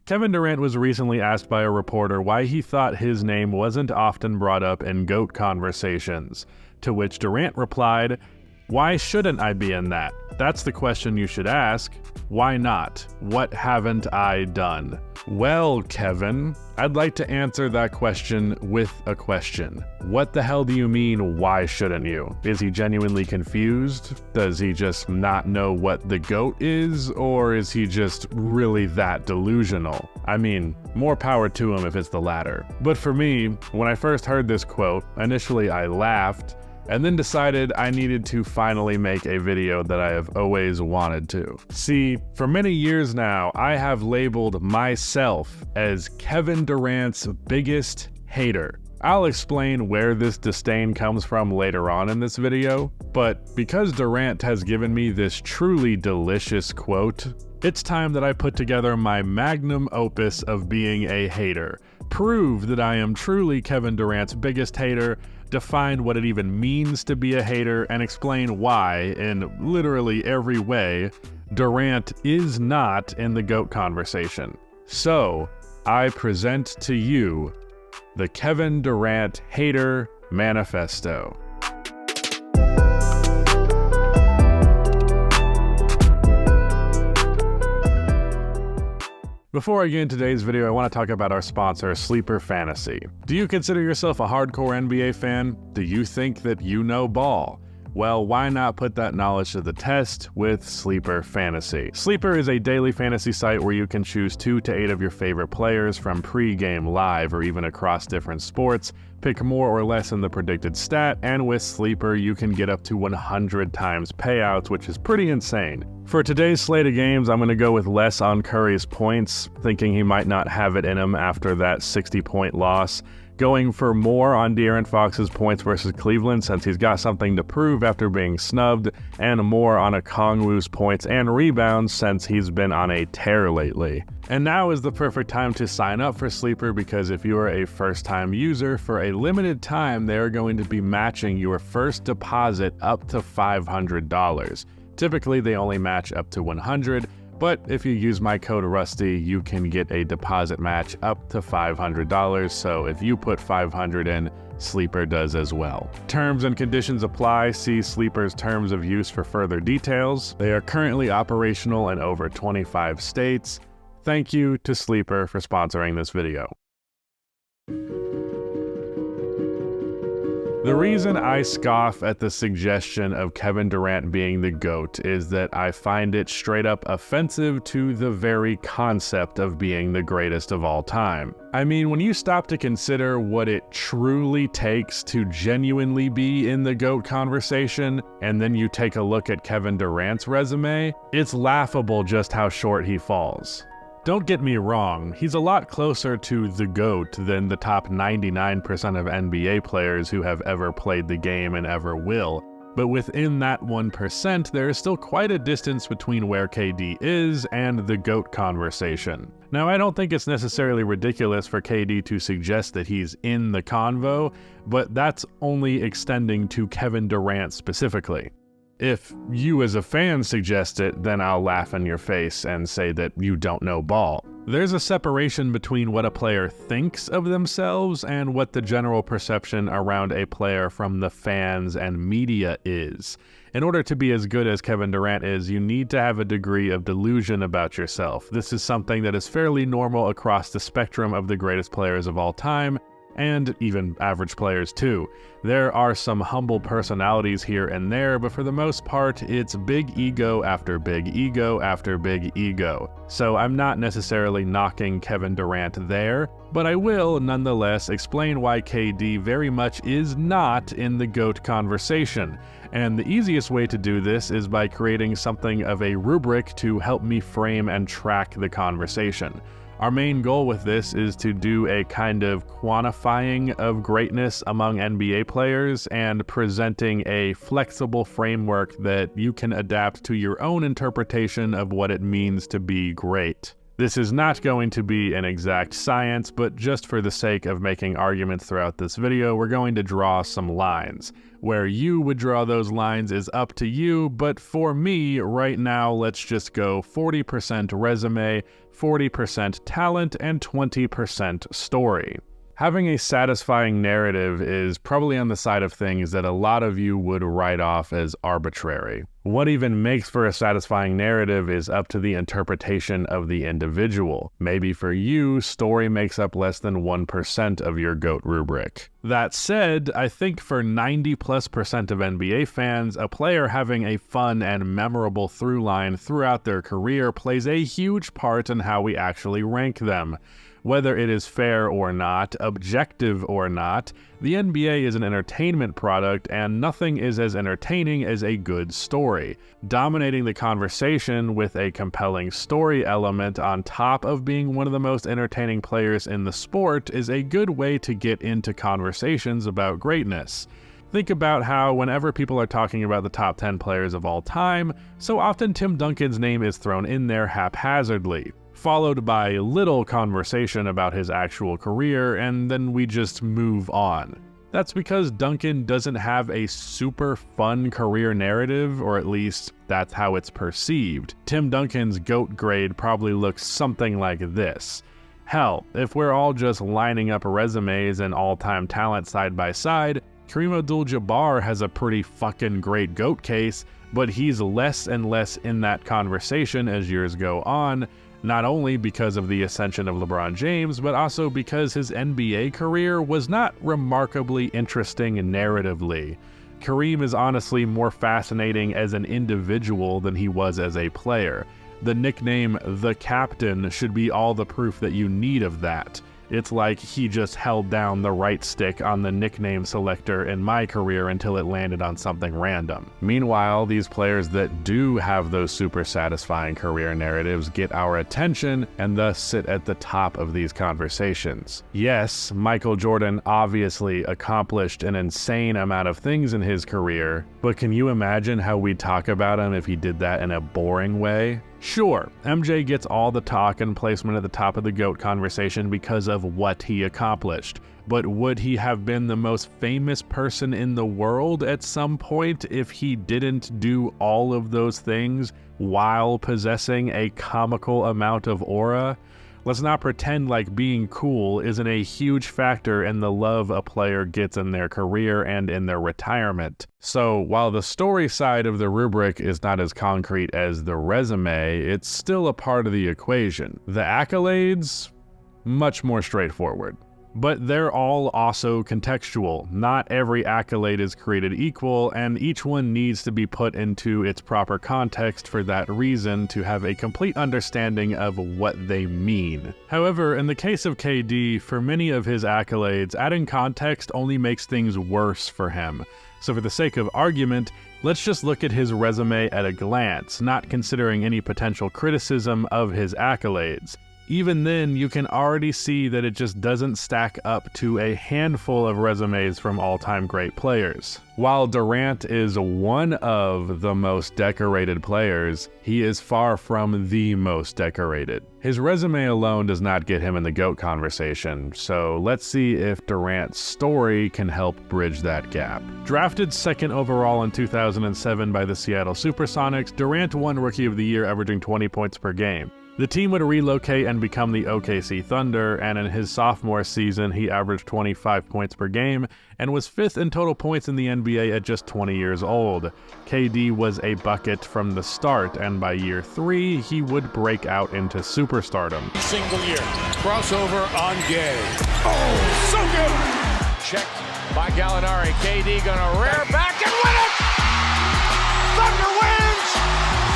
Kevin Durant was recently asked by a reporter why he thought his name wasn't often brought up in GOAT conversations, to which Durant replied, "Why shouldn't I be in that? That's the question you should ask. Why not? What haven't I done?" Well, Kevin, I'd like to answer that question with a question. What the hell do you mean, why shouldn't you? Is he genuinely confused? Does he just not know what the GOAT is? Or is he just really that delusional? I mean, more power to him if it's the latter. But for me, when I first heard this quote, initially I laughed, and then decided I needed to finally make a video that I have always wanted to. See, for many years now, I have labeled myself as Kevin Durant's biggest hater. I'll explain where this disdain comes from later on in this video, but because Durant has given me this truly delicious quote, it's time that I put together my magnum opus of being a hater, prove that I am truly Kevin Durant's biggest hater, define what it even means to be a hater, and explain why, in literally every way, Durant is not in the GOAT conversation. So, I present to you the Kevin Durant Hater Manifesto. Before I get into today's video, I want to talk about our sponsor, Sleeper Fantasy. Do you consider yourself a hardcore NBA fan? Do you think that you know ball? Well, why not put that knowledge to the test with Sleeper Fantasy? Sleeper is a daily fantasy site where you can choose 2 to 8 of your favorite players from pre-game, live, or even across different sports, pick more or less in the predicted stat, and with Sleeper you can get up to 100 times payouts, which is pretty insane. For today's slate of games, I'm going to go with less on Curry's points, thinking he might not have it in him after that 60-point loss. Going for more on De'Aaron Fox's points versus Cleveland since he's got something to prove after being snubbed, and more on Okongwu's points and rebounds since he's been on a tear lately. And now is the perfect time to sign up for Sleeper because if you are a first-time user, for a limited time they are going to be matching your first deposit up to $500. Typically they only match up to $100. But if you use my code RUSTY, you can get a deposit match up to $500, so if you put $500 in, Sleeper does as well. Terms and conditions apply. See Sleeper's terms of use for further details. They are currently operational in over 25 states. Thank you to Sleeper for sponsoring this video. The reason I scoff at the suggestion of Kevin Durant being the GOAT is that I find it straight up offensive to the very concept of being the greatest of all time. I mean, when you stop to consider what it truly takes to genuinely be in the GOAT conversation, and then you take a look at Kevin Durant's resume, it's laughable just how short he falls. Don't get me wrong, he's a lot closer to the GOAT than the top 99% of NBA players who have ever played the game and ever will, but within that 1%, there is still quite a distance between where KD is and the GOAT conversation. Now, I don't think it's necessarily ridiculous for KD to suggest that he's in the convo, but that's only extending to Kevin Durant specifically. If you as a fan suggest it, then I'll laugh in your face and say that you don't know ball. There's a separation between what a player thinks of themselves and what the general perception around a player from the fans and media is. In order to be as good as Kevin Durant is, you need to have a degree of delusion about yourself. This is something that is fairly normal across the spectrum of the greatest players of all time, and even average players too. There are some humble personalities here and there, but for the most part, it's big ego after big ego after big ego. So I'm not necessarily knocking Kevin Durant there, but I will nonetheless explain why KD very much is not in the GOAT conversation. And the easiest way to do this is by creating something of a rubric to help me frame and track the conversation. Our main goal with this is to do a kind of quantifying of greatness among NBA players and presenting a flexible framework that you can adapt to your own interpretation of what it means to be great. This is not going to be an exact science, but just for the sake of making arguments throughout this video, we're going to draw some lines. Where you would draw those lines is up to you, but for me, right now, let's just go 40% resume, 40% talent, and 20% story. Having a satisfying narrative is probably on the side of things that a lot of you would write off as arbitrary. What even makes for a satisfying narrative is up to the interpretation of the individual. Maybe for you, story makes up less than 1% of your GOAT rubric. That said, I think for 90+% of NBA fans, a player having a fun and memorable through line throughout their career plays a huge part in how we actually rank them. Whether it is fair or not, objective or not, the NBA is an entertainment product, and nothing is as entertaining as a good story. Dominating the conversation with a compelling story element on top of being one of the most entertaining players in the sport is a good way to get into conversations about greatness. Think about how whenever people are talking about the top 10 players of all time, so often Tim Duncan's name is thrown in there haphazardly, followed by little conversation about his actual career, and then we just move on. That's because Duncan doesn't have a super fun career narrative, or at least that's how it's perceived. Tim Duncan's GOAT grade probably looks something like this. Hell, if we're all just lining up resumes and all-time talent side by side, Kareem Abdul-Jabbar has a pretty fucking great GOAT case, but he's less and less in that conversation as years go on, not only because of the ascension of LeBron James, but also because his NBA career was not remarkably interesting narratively. Kareem is honestly more fascinating as an individual than he was as a player. The nickname The Captain should be all the proof that you need of that. It's like he just held down the right stick on the nickname selector in my career until it landed on something random. Meanwhile, these players that do have those super satisfying career narratives get our attention and thus sit at the top of these conversations. Yes, Michael Jordan obviously accomplished an insane amount of things in his career, but can you imagine how we'd talk about him if he did that in a boring way? Sure, MJ gets all the talk and placement at the top of the GOAT conversation because of what he accomplished. But would he have been the most famous person in the world at some point if he didn't do all of those things while possessing a comical amount of aura? Let's not pretend like being cool isn't a huge factor in the love a player gets in their career and in their retirement. So while the story side of the rubric is not as concrete as the resume, it's still a part of the equation. The accolades? Much more straightforward. But they're all also contextual. Not every accolade is created equal, and each one needs to be put into its proper context for that reason to have a complete understanding of what they mean. However, in the case of KD, for many of his accolades, adding context only makes things worse for him. So for the sake of argument, let's just look at his resume at a glance, not considering any potential criticism of his accolades. Even then, you can already see that it just doesn't stack up to a handful of resumes from all-time great players. While Durant is one of the most decorated players, he is far from the most decorated. His resume alone does not get him in the GOAT conversation, so let's see if Durant's story can help bridge that gap. Drafted second overall in 2007 by the Seattle Supersonics, Durant won Rookie of the Year, averaging 20 points per game. The team would relocate and become the OKC Thunder, and in his sophomore season, he averaged 25 points per game and was fifth in total points in the NBA at just 20 years old. KD was a bucket from the start, and by year 3, he would break out into superstardom. Single year, crossover on Gay. Oh, so good! Checked by Gallinari. KD gonna rear back and win it! Thunder wins!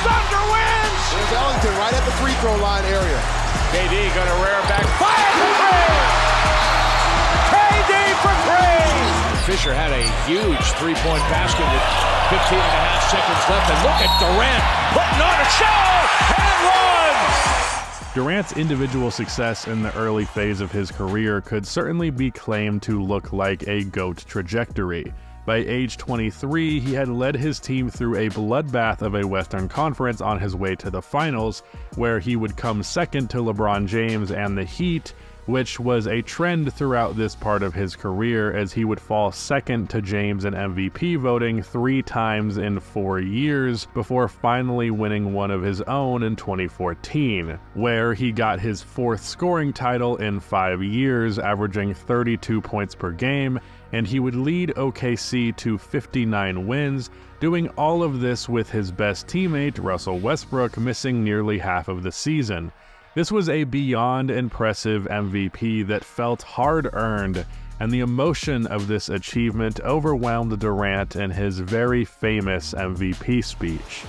Thunder wins! There's Ellington right at the free throw line area. KD gonna rear back, fire for three! KD for three! Fisher had a huge three-point basket with 15 and a half seconds left, and look at Durant putting on a show and runs! Durant's individual success in the early phase of his career could certainly be claimed to look like a GOAT trajectory. By age 23, he had led his team through a bloodbath of a Western Conference on his way to the finals, where he would come second to LeBron James and the Heat, which was a trend throughout this part of his career, as he would fall second to James in MVP voting 3 times in 4 years before finally winning one of his own in 2014, where he got his 4th scoring title in 5 years, averaging 32 points per game, and he would lead OKC to 59 wins, doing all of this with his best teammate, Russell Westbrook, missing nearly half of the season. This was a beyond impressive MVP that felt hard-earned, and the emotion of this achievement overwhelmed Durant in his very famous MVP speech.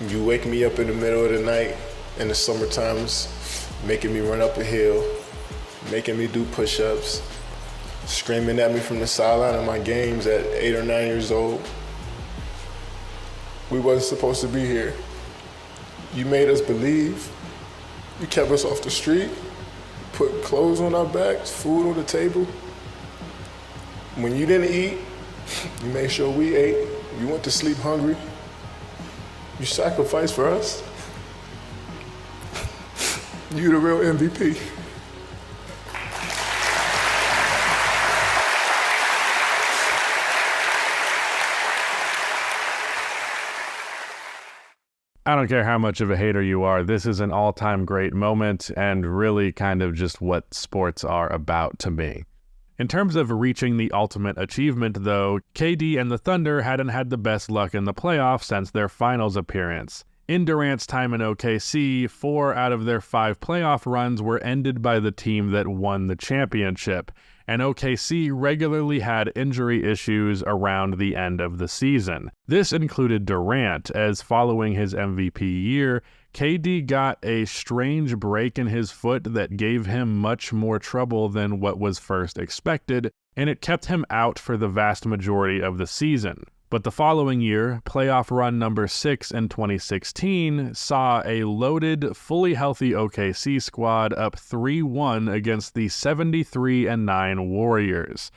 You wake me up in the middle of the night in the summer times, making me run up a hill, making me do push-ups, screaming at me from the sideline of my games at 8 or 9 years old. We wasn't supposed to be here. You made us believe. You kept us off the street, put clothes on our backs, food on the table. When you didn't eat, you made sure we ate. You went to sleep hungry. You sacrificed for us. You the real MVP. I don't care how much of a hater you are, this is an all-time great moment and really kind of just what sports are about to me. In terms of reaching the ultimate achievement though, KD and the Thunder hadn't had the best luck in the playoffs since their finals appearance. In Durant's time in OKC, 4 out of their 5 playoff runs were ended by the team that won the championship, and OKC regularly had injury issues around the end of the season. This included Durant, as following his MVP year, KD got a strange break in his foot that gave him much more trouble than what was first expected, and it kept him out for the vast majority of the season. But the following year, playoff run number 6 in 2016, saw a loaded, fully healthy OKC squad up 3-1 against the 73-9 Warriors.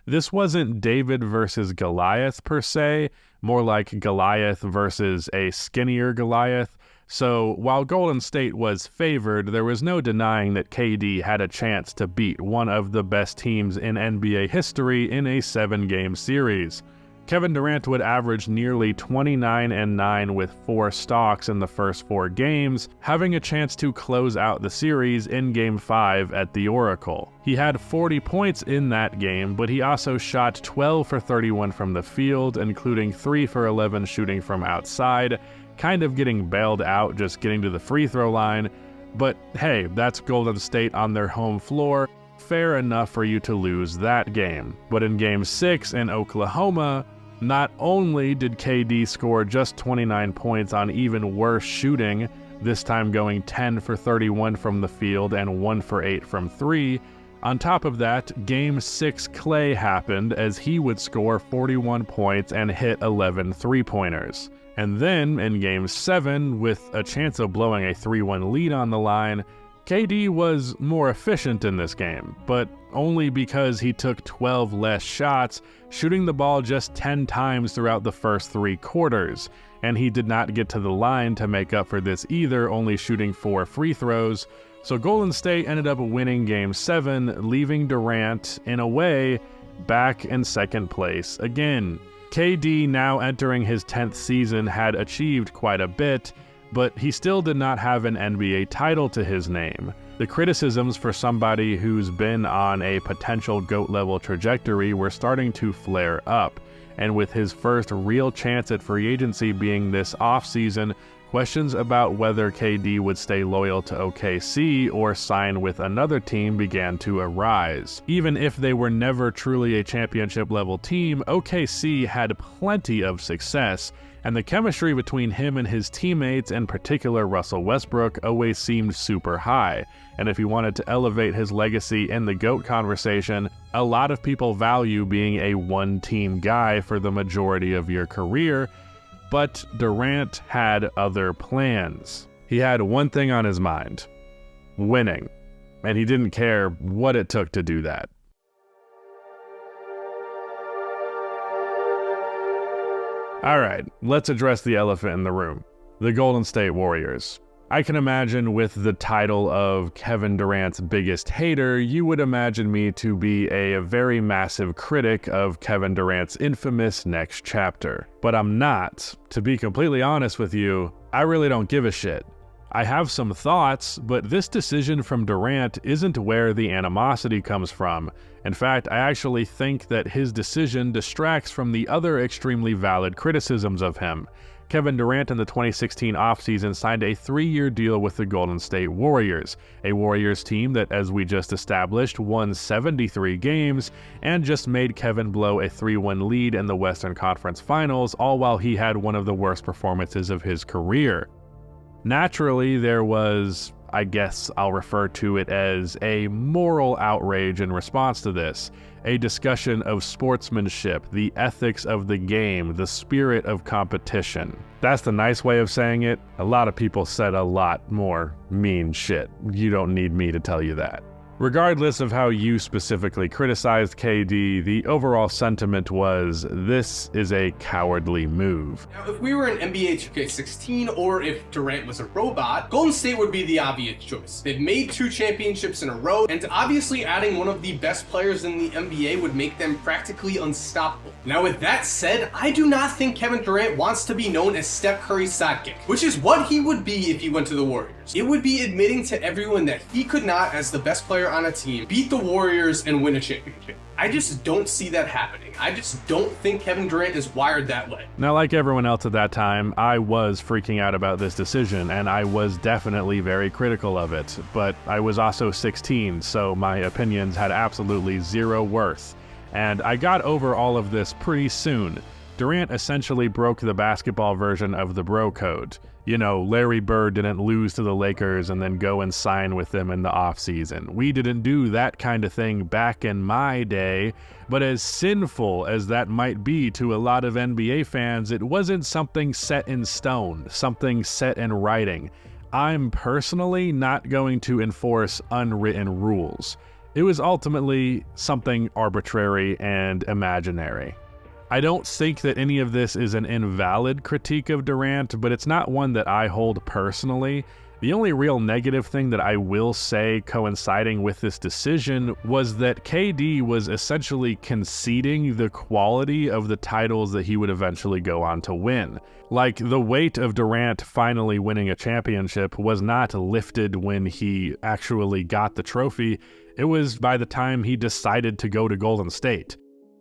This wasn't David versus Goliath per se, more like Goliath versus a skinnier Goliath. So while Golden State was favored, there was no denying that KD had a chance to beat one of the best teams in NBA history in a 7-game series. Kevin Durant would average nearly 29-9 with 4 stocks in the first 4 games, having a chance to close out the series in Game 5 at the Oracle. He had 40 points in that game, but he also shot 12 for 31 from the field, including 3 for 11 shooting from outside, kind of getting bailed out just getting to the free throw line. But hey, that's Golden State on their home floor. Fair enough for you to lose that game. But in Game 6 in Oklahoma, not only did KD score just 29 points on even worse shooting, this time going 10 for 31 from the field and 1 for 8 from 3, on top of that, Game 6 Klay happened as he would score 41 points and hit 11 three-pointers. And then, in Game 7, with a chance of blowing a 3-1 lead on the line, KD was more efficient in this game, but only because he took 12 less shots, shooting the ball just 10 times throughout the first 3 quarters, and he did not get to the line to make up for this either, only shooting 4 free throws. So Golden State ended up winning Game 7, leaving Durant, in a way, back in second place again. KD, now entering his 10th season, had achieved quite a bit, but he still did not have an NBA title to his name. The criticisms for somebody who's been on a potential GOAT-level trajectory were starting to flare up, and with his first real chance at free agency being this offseason, questions about whether KD would stay loyal to OKC or sign with another team began to arise. Even if they were never truly a championship-level team, OKC had plenty of success, and the chemistry between him and his teammates, in particular Russell Westbrook, always seemed super high. And if he wanted to elevate his legacy in the GOAT conversation, a lot of people value being a one-team guy for the majority of your career, but Durant had other plans. He had one thing on his mind: winning, and he didn't care what it took to do that. Alright, let's address the elephant in the room: the Golden State Warriors. I can imagine with the title of Kevin Durant's biggest hater, you would imagine me to be a very massive critic of Kevin Durant's infamous next chapter. But I'm not. To be completely honest with you, I really don't give a shit. I have some thoughts, but this decision from Durant isn't where the animosity comes from. In fact, I actually think that his decision distracts from the other extremely valid criticisms of him. Kevin Durant in the 2016 offseason signed a 3-year deal with the Golden State Warriors, a Warriors team that, as we just established, won 73 games and just made Kevin blow a 3-1 lead in the Western Conference Finals, all while he had one of the worst performances of his career. Naturally, there was, I guess I'll refer to it as a moral outrage in response to this, a discussion of sportsmanship, the ethics of the game, the spirit of competition. That's the nice way of saying it. A lot of people said a lot more mean shit. You don't need me to tell you that. Regardless of how you specifically criticized KD, the overall sentiment was, this is a cowardly move. Now, if we were in NBA 2K16 or if Durant was a robot, Golden State would be the obvious choice. They've made 2 championships in a row, and obviously adding one of the best players in the NBA would make them practically unstoppable. Now, with that said, I do not think Kevin Durant wants to be known as Steph Curry's sidekick, which is what he would be if he went to the Warriors. It would be admitting to everyone that he could not, as the best player on a team, beat the Warriors and win a championship. I just don't see that happening. I just don't think Kevin Durant is wired that way. Now, like everyone else at that time, I was freaking out about this decision, and I was definitely very critical of it, but I was also 16, so my opinions had absolutely zero worth. And I got over all of this pretty soon. Durant essentially broke the basketball version of the bro code. You know, Larry Bird didn't lose to the Lakers and then go and sign with them in the offseason. We didn't do that kind of thing back in my day, but as sinful as that might be to a lot of NBA fans, it wasn't something set in stone, something set in writing. I'm personally not going to enforce unwritten rules. It was ultimately something arbitrary and imaginary. I don't think that any of this is an invalid critique of Durant, but it's not one that I hold personally. The only real negative thing that I will say coinciding with this decision was that KD was essentially conceding the quality of the titles that he would eventually go on to win. Like, the weight of Durant finally winning a championship was not lifted when he actually got the trophy. It was by the time he decided to go to Golden State.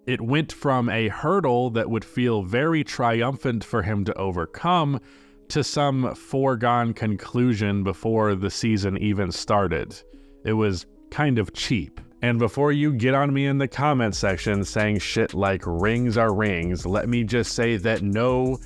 It went from a hurdle that would feel very triumphant for him to overcome to some foregone conclusion before the season even started. It was kind of cheap. And before you get on me in the comment section saying shit like rings are rings, let me just say that no,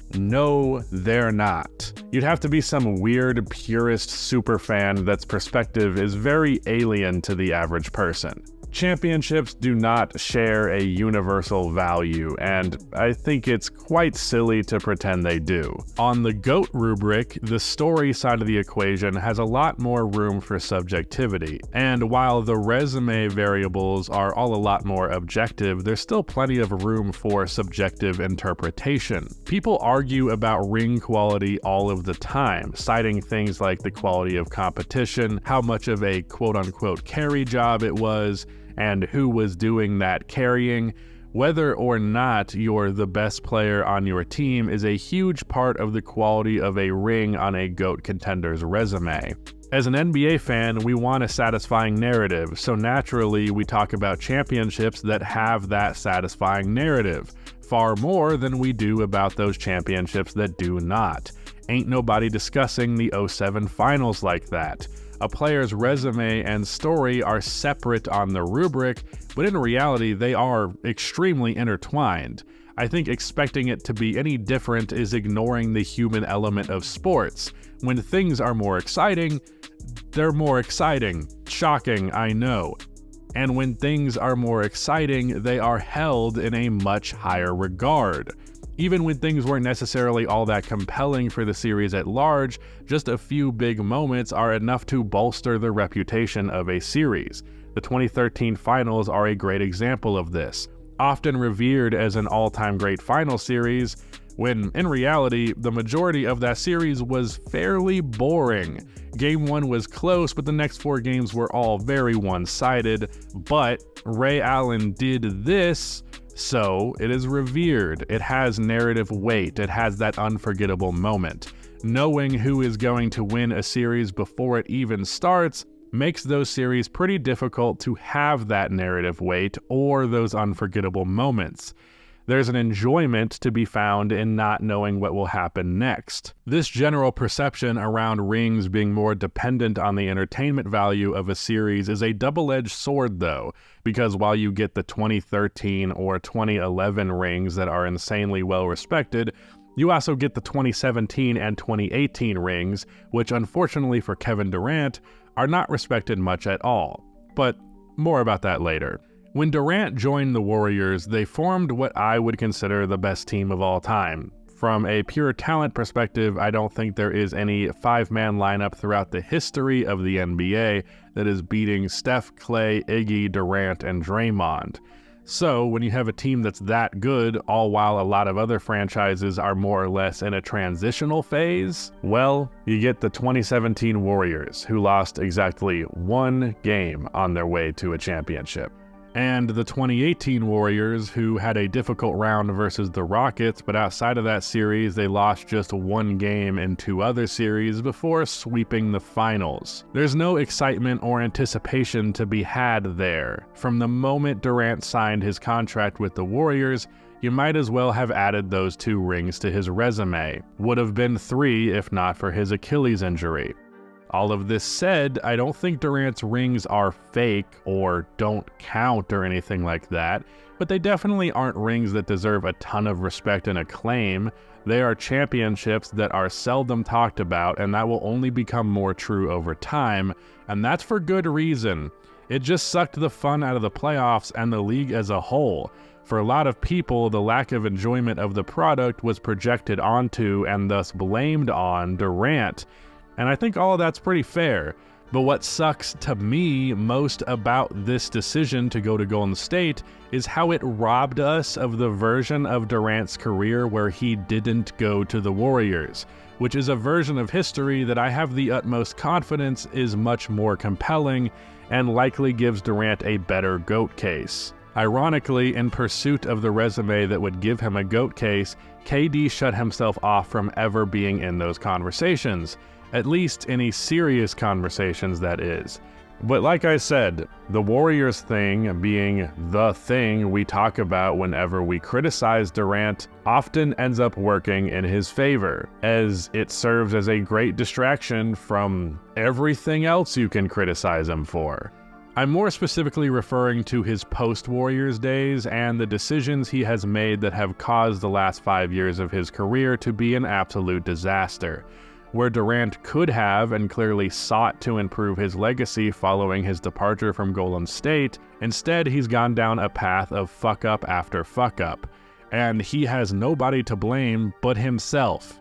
they're not. You'd have to be some weird purist superfan that's perspective is very alien to the average person. Championships do not share a universal value, and I think it's quite silly to pretend they do. On the GOAT rubric, the story side of the equation has a lot more room for subjectivity, and while the resume variables are all a lot more objective, there's still plenty of room for subjective interpretation. People argue about ring quality all of the time, citing things like the quality of competition, how much of a quote-unquote carry job it was, and who was doing that carrying. Whether or not you're the best player on your team is a huge part of the quality of a ring on a GOAT contender's resume. As an NBA fan, we want a satisfying narrative, so naturally we talk about championships that have that satisfying narrative, far more than we do about those championships that do not. Ain't nobody discussing the 07 finals like that. A player's resume and story are separate on the rubric, but in reality they are extremely intertwined. I think expecting it to be any different is ignoring the human element of sports. When things are more exciting, they're more exciting. Shocking, I know. And when things are more exciting, they are held in a much higher regard. Even when things weren't necessarily all that compelling for the series at large, just a few big moments are enough to bolster the reputation of a series. The 2013 finals are a great example of this. Often revered as an all-time great final series, when in reality, the majority of that series was fairly boring. Game 1 was close, but the next 4 games were all very one-sided, but Ray Allen did this, so it is revered. It has narrative weight. It has that unforgettable moment. Knowing who is going to win a series before it even starts makes those series pretty difficult to have that narrative weight or those unforgettable moments. There's an enjoyment to be found in not knowing what will happen next. This general perception around rings being more dependent on the entertainment value of a series is a double-edged sword though, because while you get the 2013 or 2011 rings that are insanely well respected, you also get the 2017 and 2018 rings, which unfortunately for Kevin Durant, are not respected much at all. But more about that later. When Durant joined the Warriors, they formed what I would consider the best team of all time. From a pure talent perspective, I don't think there is any 5-man lineup throughout the history of the NBA that is beating Steph, Klay, Iggy, Durant, and Draymond. So when you have a team that's that good, all while a lot of other franchises are more or less in a transitional phase, well, you get the 2017 Warriors, who lost exactly 1 game on their way to a championship. And the 2018 Warriors, who had a difficult round versus the Rockets, but outside of that series, they lost just 1 game in 2 other series before sweeping the finals. There's no excitement or anticipation to be had there. From the moment Durant signed his contract with the Warriors, you might as well have added those 2 rings to his resume. Would have been 3 if not for his Achilles injury. All of this said, I don't think Durant's rings are fake or don't count or anything like that, but they definitely aren't rings that deserve a ton of respect and acclaim. They are championships that are seldom talked about, and that will only become more true over time, and that's for good reason. It just sucked the fun out of the playoffs and the league as a whole. For a lot of people, the lack of enjoyment of the product was projected onto and thus blamed on Durant. And I think all of that's pretty fair. But what sucks to me most about this decision to go to Golden State is how it robbed us of the version of Durant's career where he didn't go to the Warriors, which is a version of history that I have the utmost confidence is much more compelling and likely gives Durant a better GOAT case. Ironically, in pursuit of the resume that would give him a GOAT case, KD shut himself off from ever being in those conversations. At least any serious conversations, that is. But like I said, the Warriors thing being the thing we talk about whenever we criticize Durant often ends up working in his favor, as it serves as a great distraction from everything else you can criticize him for. I'm more specifically referring to his post-Warriors days and the decisions he has made that have caused the last 5 years of his career to be an absolute disaster. Where Durant could have and clearly sought to improve his legacy following his departure from Golden State, instead he's gone down a path of fuck-up after fuck-up. And he has nobody to blame but himself.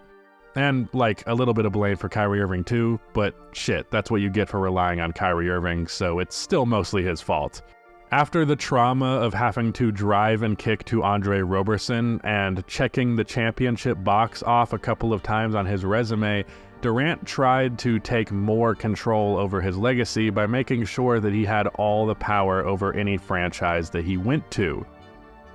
And, like, a little bit of blame for Kyrie Irving too, but shit, that's what you get for relying on Kyrie Irving, so it's still mostly his fault. After the trauma of having to drive and kick to Andre Roberson and checking the championship box off a couple of times on his resume, Durant tried to take more control over his legacy by making sure that he had all the power over any franchise that he went to.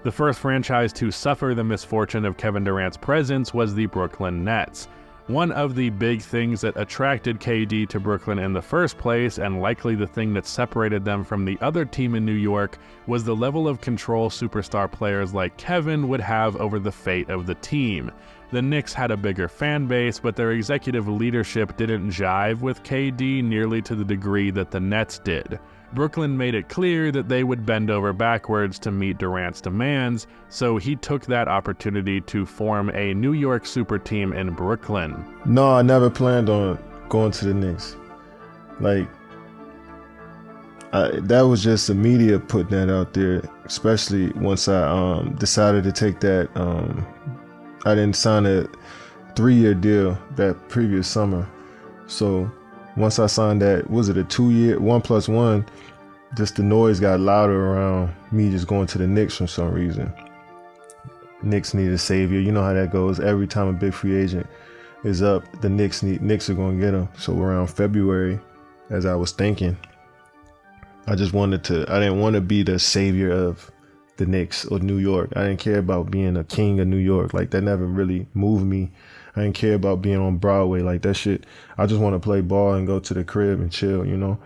The first franchise to suffer the misfortune of Kevin Durant's presence was the Brooklyn Nets. One of the big things that attracted KD to Brooklyn in the first place, and likely the thing that separated them from the other team in New York, was the level of control superstar players like Kevin would have over the fate of the team. The Knicks had a bigger fan base, but their executive leadership didn't jive with KD nearly to the degree that the Nets did. Brooklyn made it clear that they would bend over backwards to meet Durant's demands, so he took that opportunity to form a New York super team in Brooklyn. No, I never planned on going to the Knicks. Like, that was just the media putting that out there, especially once I decided to take that. I didn't sign a 3-year deal that previous summer. So once I signed that, was it a 2-year, 1+1, just the noise got louder around me just going to the Knicks for some reason. Knicks need a savior. You know how that goes. Every time a big free agent is up, the Knicks are going to get him. So around February, as I was thinking, I didn't want to be the savior of the Knicks or New York. I didn't care about being a king of New York. Like, that never really moved me. I didn't care about being on Broadway. Like, that shit, I just want to play ball and go to the crib and chill, you know?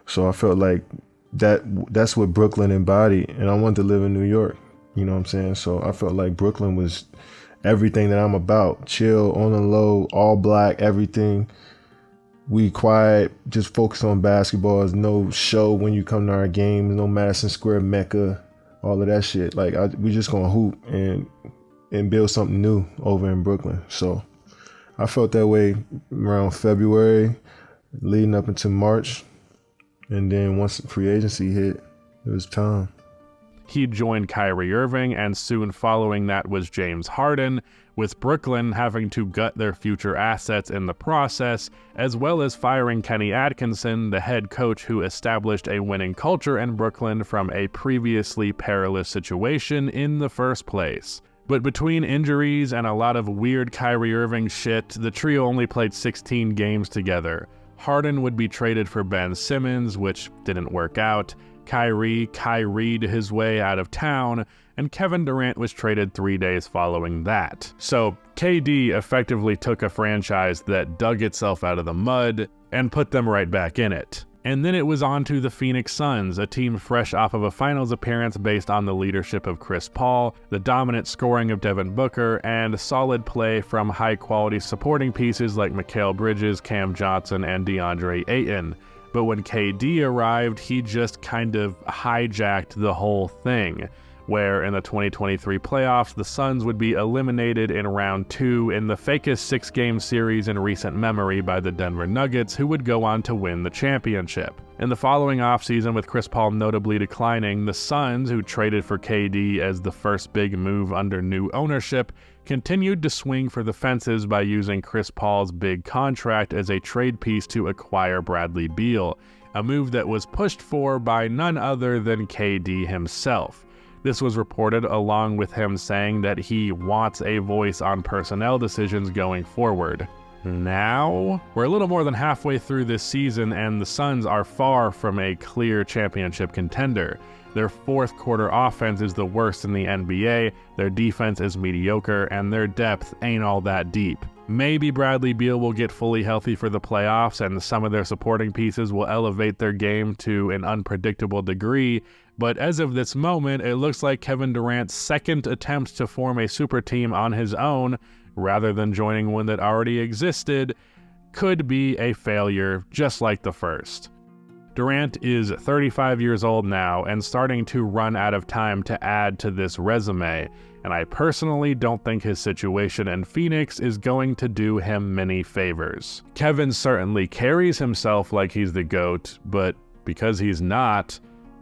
So I felt like that's what Brooklyn embodied, and I wanted to live in New York, you know what I'm saying? So I felt like Brooklyn was everything that I'm about. Chill, on the low, all black, everything. We quiet, just focus on basketball. There's no show when you come to our games, no Madison Square Mecca, all of that shit. Like, we just gonna hoop and build something new over in Brooklyn. So I felt that way around February, leading up into March. And then once free agency hit, it was time. He joined Kyrie Irving, and soon following that was James Harden, with Brooklyn having to gut their future assets in the process, as well as firing Kenny Atkinson, the head coach who established a winning culture in Brooklyn from a previously perilous situation in the first place. But between injuries and a lot of weird Kyrie Irving shit, the trio only played 16 games together. Harden would be traded for Ben Simmons, which didn't work out. Kyrie'd his way out of town, and Kevin Durant was traded 3 days following that. So KD effectively took a franchise that dug itself out of the mud and put them right back in it. And then it was on to the Phoenix Suns, a team fresh off of a finals appearance based on the leadership of Chris Paul, the dominant scoring of Devin Booker, and solid play from high-quality supporting pieces like Mikal Bridges, Cam Johnson, and DeAndre Ayton. But when KD arrived, he just kind of hijacked the whole thing, where in the 2023 playoffs, the Suns would be eliminated in round 2 in the fakest 6-game series in recent memory by the Denver Nuggets, who would go on to win the championship. In the following offseason, with Chris Paul notably declining, the Suns, who traded for KD as the first big move under new ownership, continued to swing for the fences by using Chris Paul's big contract as a trade piece to acquire Bradley Beal, a move that was pushed for by none other than KD himself. This was reported along with him saying that he wants a voice on personnel decisions going forward. Now, we're a little more than halfway through this season, and the Suns are far from a clear championship contender. Their fourth quarter offense is the worst in the NBA, their defense is mediocre, and their depth ain't all that deep. Maybe Bradley Beal will get fully healthy for the playoffs, and some of their supporting pieces will elevate their game to an unpredictable degree, but as of this moment, it looks like Kevin Durant's second attempt to form a super team on his own, rather than joining one that already existed, could be a failure just like the first. Durant is 35 years old now and starting to run out of time to add to this resume, and I personally don't think his situation in Phoenix is going to do him many favors. Kevin certainly carries himself like he's the GOAT, but because he's not,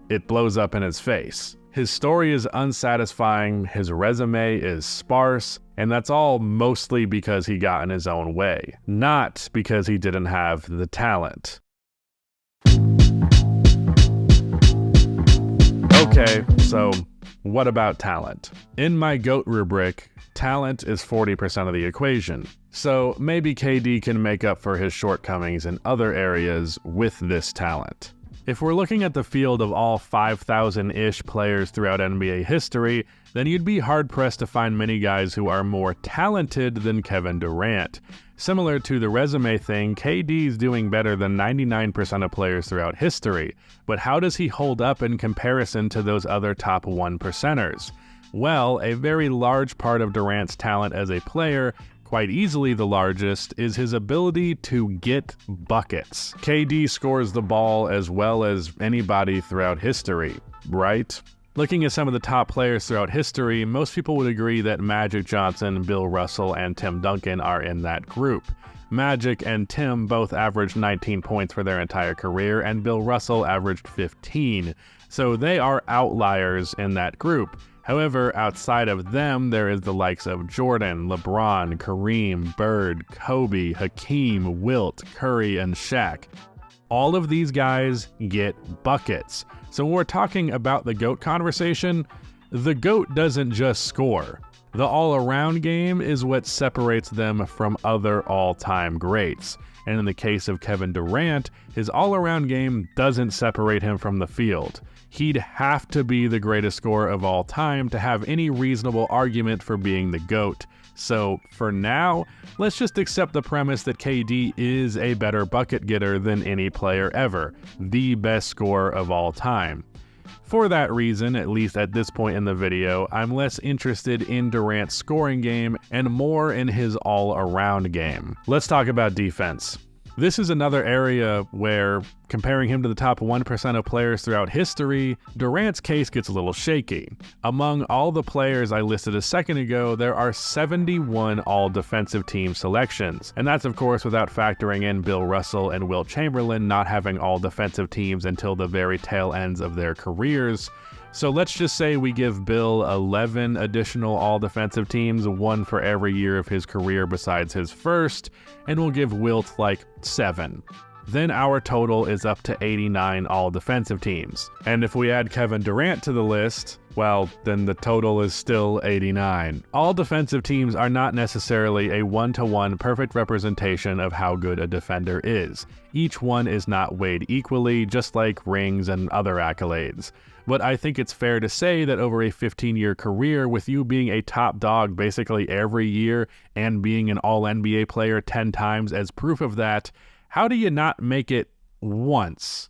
it blows up in his face. His story is unsatisfying, his resume is sparse, and that's all mostly because he got in his own way, not because he didn't have the talent. Okay, so what about talent? In my GOAT rubric, talent is 40% of the equation. So maybe KD can make up for his shortcomings in other areas with this talent. If we're looking at the field of all 5,000-ish players throughout NBA history, then you'd be hard-pressed to find many guys who are more talented than Kevin Durant. Similar to the resume thing, KD's doing better than 99% of players throughout history, but how does he hold up in comparison to those other top 1%ers? Well, a very large part of Durant's talent as a player, quite easily the largest, is his ability to get buckets. KD scores the ball as well as anybody throughout history, right? Looking at some of the top players throughout history, most people would agree that Magic Johnson, Bill Russell, and Tim Duncan are in that group. Magic and Tim both averaged 19 points for their entire career, and Bill Russell averaged 15, so they are outliers in that group. However, outside of them, there is the likes of Jordan, LeBron, Kareem, Bird, Kobe, Hakeem, Wilt, Curry, and Shaq. All of these guys get buckets. So when we're talking about the GOAT conversation, the GOAT doesn't just score. The all-around game is what separates them from other all-time greats. And in the case of Kevin Durant, his all-around game doesn't separate him from the field. He'd have to be the greatest scorer of all time to have any reasonable argument for being the GOAT. So, for now, let's just accept the premise that KD is a better bucket getter than any player ever, the best scorer of all time. For that reason, at least at this point in the video, I'm less interested in Durant's scoring game and more in his all-around game. Let's talk about defense. This is another area where, comparing him to the top 1% of players throughout history, Durant's case gets a little shaky. Among all the players I listed a second ago, there are 71 all-defensive team selections, and that's of course without factoring in Bill Russell and Wilt Chamberlain not having all-defensive teams until the very tail ends of their careers. So let's just say we give Bill 11 additional all-defensive teams, one for every year of his career besides his first, and we'll give Wilt like 7. Then our total is up to 89 all-defensive teams. And if we add Kevin Durant to the list, well, then the total is still 89. All defensive teams are not necessarily a one-to-one perfect representation of how good a defender is. Each one is not weighed equally, just like rings and other accolades. But I think it's fair to say that over a 15-year career, with you being a top dog basically every year and being an all-NBA player 10 times as proof of that, how do you not make it once?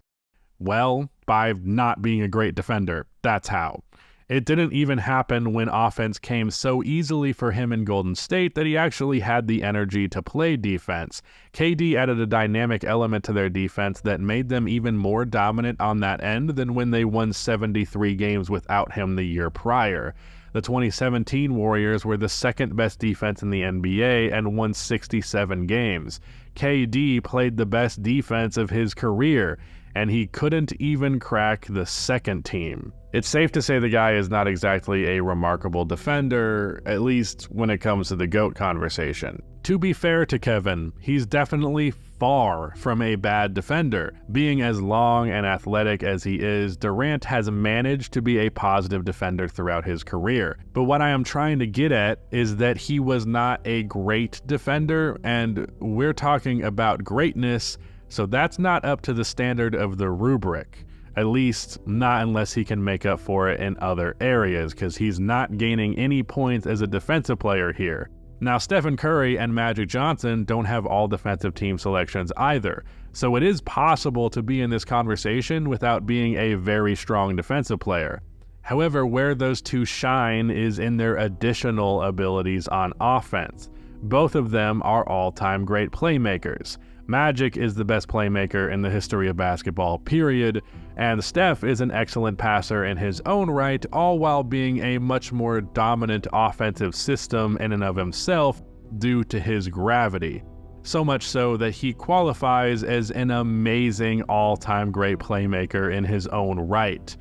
Well, by not being a great defender. That's how. It didn't even happen when offense came so easily for him in Golden State that he actually had the energy to play defense. KD added a dynamic element to their defense that made them even more dominant on that end than when they won 73 games without him the year prior. The 2017 Warriors were the second best defense in the NBA and won 67 games. KD played the best defense of his career, and he couldn't even crack the second team. It's safe to say the guy is not exactly a remarkable defender, at least when it comes to the GOAT conversation. To be fair to Kevin, he's definitely far from a bad defender. Being as long and athletic as he is, Durant has managed to be a positive defender throughout his career. But what I am trying to get at is that he was not a great defender, and we're talking about greatness, so that's not up to the standard of the rubric. At least not unless he can make up for it in other areas, because he's not gaining any points as a defensive player here. Now, Stephen Curry and Magic Johnson don't have all defensive team selections either, so it is possible to be in this conversation without being a very strong defensive player. However, where those two shine is in their additional abilities on offense. Both of them are all-time great playmakers. Magic is the best playmaker in the history of basketball, period, and Steph is an excellent passer in his own right, all while being a much more dominant offensive system in and of himself due to his gravity. So much so that he qualifies as an amazing all-time great playmaker in his own right.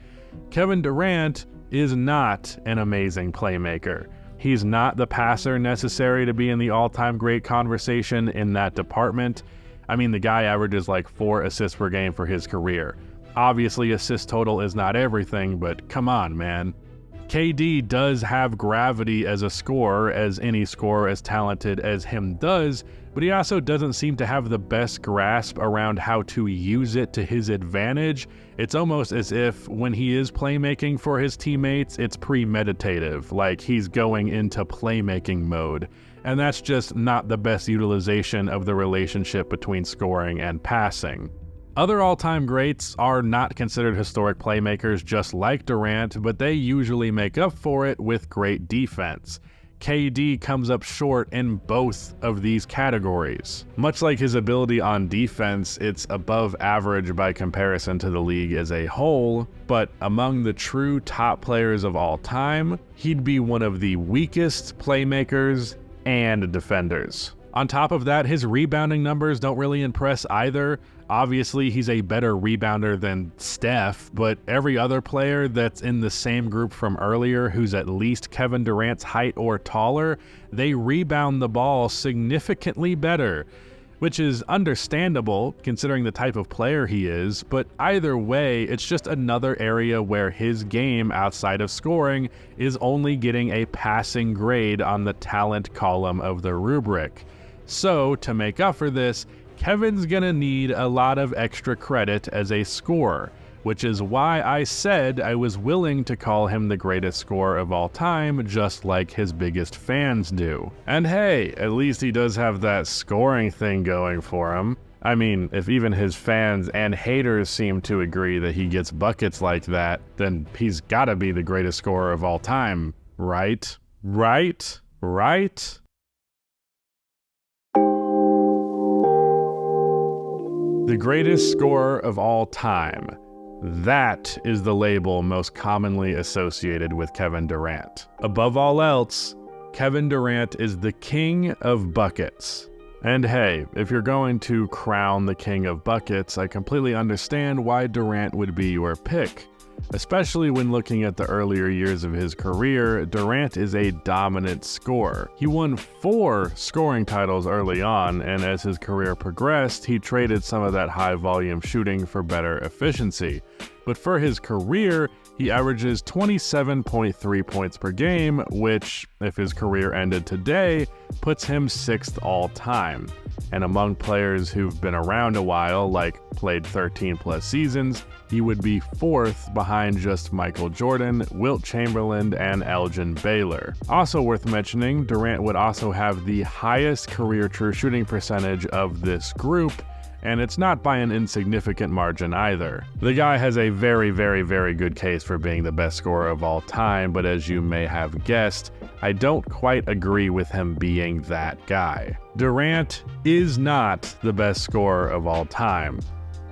Kevin Durant is not an amazing playmaker. He's not the passer necessary to be in the all-time great conversation in that department. I mean, the guy averages like 4 assists per game for his career. Obviously, assist total is not everything, but come on, man. KD does have gravity as a scorer, as any scorer as talented as him does, but he also doesn't seem to have the best grasp around how to use it to his advantage. It's almost as if when he is playmaking for his teammates, it's premeditative, like he's going into playmaking mode. And that's just not the best utilization of the relationship between scoring and passing. Other all-time greats are not considered historic playmakers just like Durant, but they usually make up for it with great defense. KD comes up short in both of these categories. Much like his ability on defense, it's above average by comparison to the league as a whole, but among the true top players of all time, he'd be one of the weakest playmakers and defenders. On top of that, his rebounding numbers don't really impress either. Obviously, he's a better rebounder than Steph, but every other player that's in the same group from earlier who's at least Kevin Durant's height or taller, they rebound the ball significantly better. which is understandable considering the type of player he is, but either way, it's just another area where his game outside of scoring is only getting a passing grade on the talent column of the rubric. So, to make up for this, Kevin's gonna need a lot of extra credit as a scorer, which is why I said I was willing to call him the greatest scorer of all time, just like his biggest fans do. And hey, at least he does have that scoring thing going for him. I mean, if even his fans and haters seem to agree that he gets buckets like that, then he's gotta be the greatest scorer of all time, right? Right? Right? The greatest scorer of all time. That is the label most commonly associated with Kevin Durant. Above all else, Kevin Durant is the king of buckets. And hey, if you're going to crown the king of buckets, I completely understand why Durant would be your pick. Especially when looking at the earlier years of his career, Durant is a dominant scorer. He won 4 scoring titles early on, and as his career progressed, he traded some of that high-volume shooting for better efficiency. But for his career, he averages 27.3 points per game, which, if his career ended today, puts him 6th all-time. And among players who've been around a while, like played 13 plus seasons, he would be 4th behind just Michael Jordan, Wilt Chamberlain, and Elgin Baylor. Also worth mentioning, Durant would also have the highest career true shooting percentage of this group, and it's not by an insignificant margin either. The guy has a very, very, very good case for being the best scorer of all time, but as you may have guessed, I don't quite agree with him being that guy. Durant is not the best scorer of all time,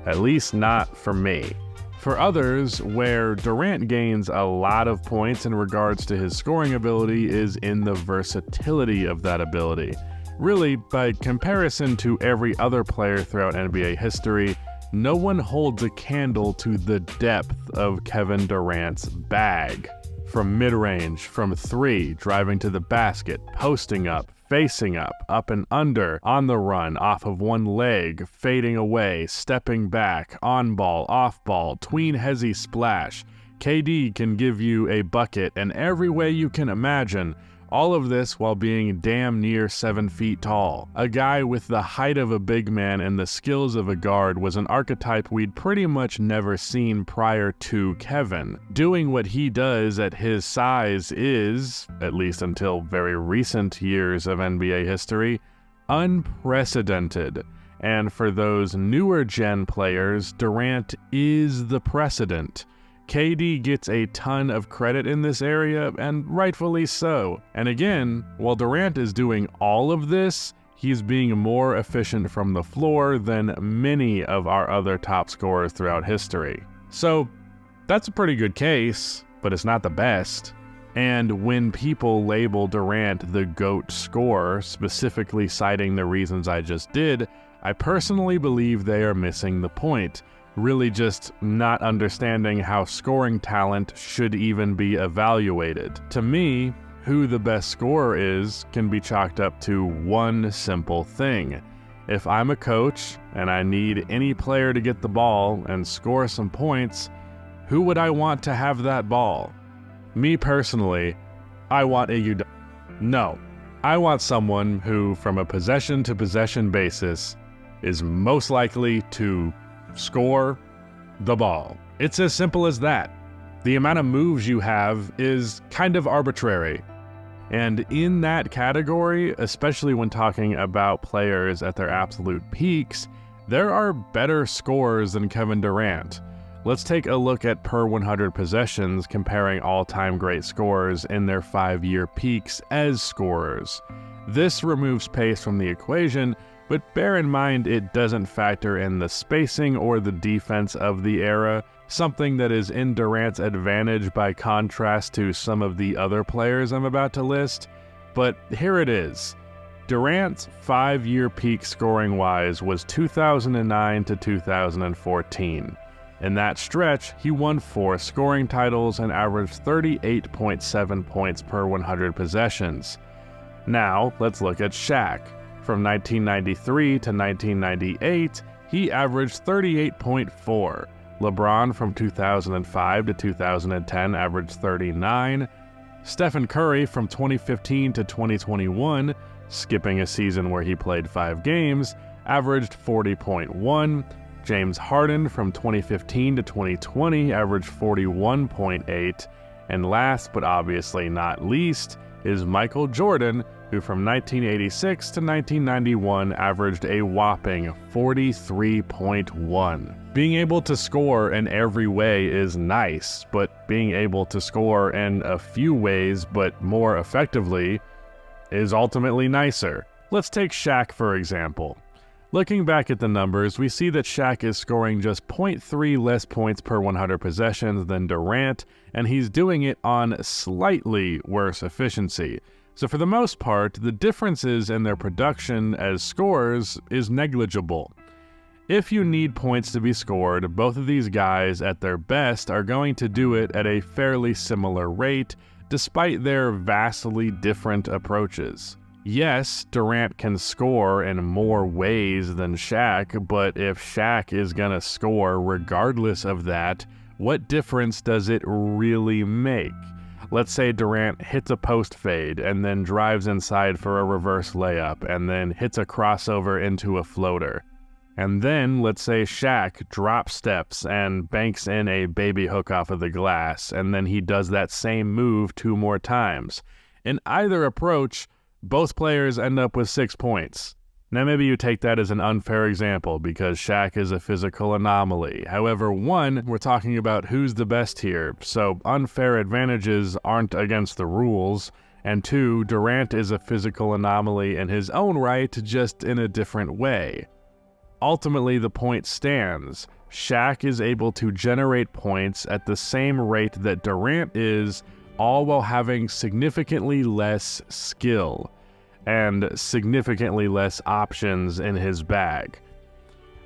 at least not for me. For others, where Durant gains a lot of points in regards to his scoring ability is in the versatility of that ability. Really, by comparison to every other player throughout NBA history, no one holds a candle to the depth of Kevin Durant's bag. From mid-range, from 3, driving to the basket, posting up, facing up and under, on the run, off of one leg, fading away, stepping back, on ball, off ball, tween hezzy splash. KD can give you a bucket in every way you can imagine, all of this while being damn near 7 feet tall. A guy with the height of a big man and the skills of a guard was an archetype we'd pretty much never seen prior to Kevin. Doing what he does at his size is, at least until very recent years of NBA history, unprecedented. And for those newer gen players, Durant is the precedent. KD gets a ton of credit in this area, and rightfully so. And again, while Durant is doing all of this, he's being more efficient from the floor than many of our other top scorers throughout history. So, that's a pretty good case, but it's not the best. And when people label Durant the GOAT scorer, specifically citing the reasons I just did, I personally believe they are missing the point. Really just not understanding how scoring talent should even be evaluated. To me, who the best scorer is can be chalked up to one simple thing. If I'm a coach and I need any player to get the ball and score some points, who would I want to have that ball? Me personally, I want No, I want someone who, from a possession-to-possession basis, is most likely to score the ball. It's as simple as that. The amount of moves you have is kind of arbitrary. And in that category, especially when talking about players at their absolute peaks, there are better scorers than Kevin Durant. Let's take a look at per 100 possessions, comparing all-time great scorers in their 5-year peaks as scorers. This removes pace from the equation, but bear in mind it doesn't factor in the spacing or the defense of the era, something that is in Durant's advantage by contrast to some of the other players I'm about to list. But here it is. Durant's 5-year peak scoring-wise was 2009 to 2014. In that stretch, he won 4 scoring titles and averaged 38.7 points per 100 possessions. Now, let's look at Shaq. From 1993 to 1998, he averaged 38.4. LeBron from 2005 to 2010 averaged 39. Stephen Curry from 2015 to 2021, skipping a season where he played 5 games, averaged 40.1. James Harden from 2015 to 2020 averaged 41.8. And last but obviously not least is Michael Jordan, who from 1986 to 1991 averaged a whopping 43.1. Being able to score in every way is nice, but being able to score in a few ways but more effectively is ultimately nicer. Let's take Shaq for example. Looking back at the numbers, we see that Shaq is scoring just 0.3 less points per 100 possessions than Durant, and he's doing it on slightly worse efficiency. So for the most part, the differences in their production as scorers is negligible. If you need points to be scored, both of these guys at their best are going to do it at a fairly similar rate, despite their vastly different approaches. Yes, Durant can score in more ways than Shaq, but if Shaq is gonna score regardless of that, what difference does it really make? Let's say Durant hits a post fade and then drives inside for a reverse layup and then hits a crossover into a floater. And then let's say Shaq drop steps and banks in a baby hook off of the glass, and then he does that same move 2 more times. In either approach, both players end up with 6 points. Now maybe you take that as an unfair example because Shaq is a physical anomaly. However, 1, we're talking about who's the best here, so unfair advantages aren't against the rules. And 2, Durant is a physical anomaly in his own right, just in a different way. Ultimately, the point stands. Shaq is able to generate points at the same rate that Durant is, all while having significantly less skill and significantly less options in his bag.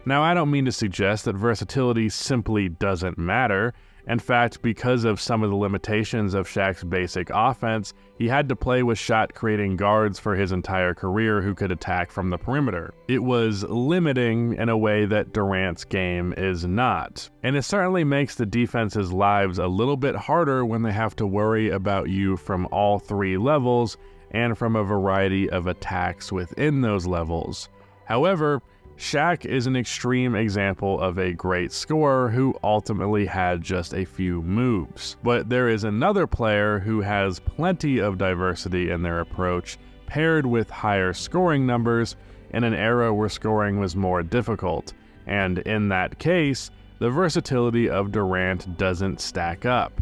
Now, I don't mean to suggest that versatility simply doesn't matter. In fact, because of some of the limitations of Shaq's basic offense, he had to play with shot-creating guards for his entire career who could attack from the perimeter. It was limiting in a way that Durant's game is not. And it certainly makes the defense's lives a little bit harder when they have to worry about you from all 3 levels and from a variety of attacks within those levels. However, Shaq is an extreme example of a great scorer who ultimately had just a few moves. But there is another player who has plenty of diversity in their approach, paired with higher scoring numbers in an era where scoring was more difficult. And in that case, the versatility of Durant doesn't stack up.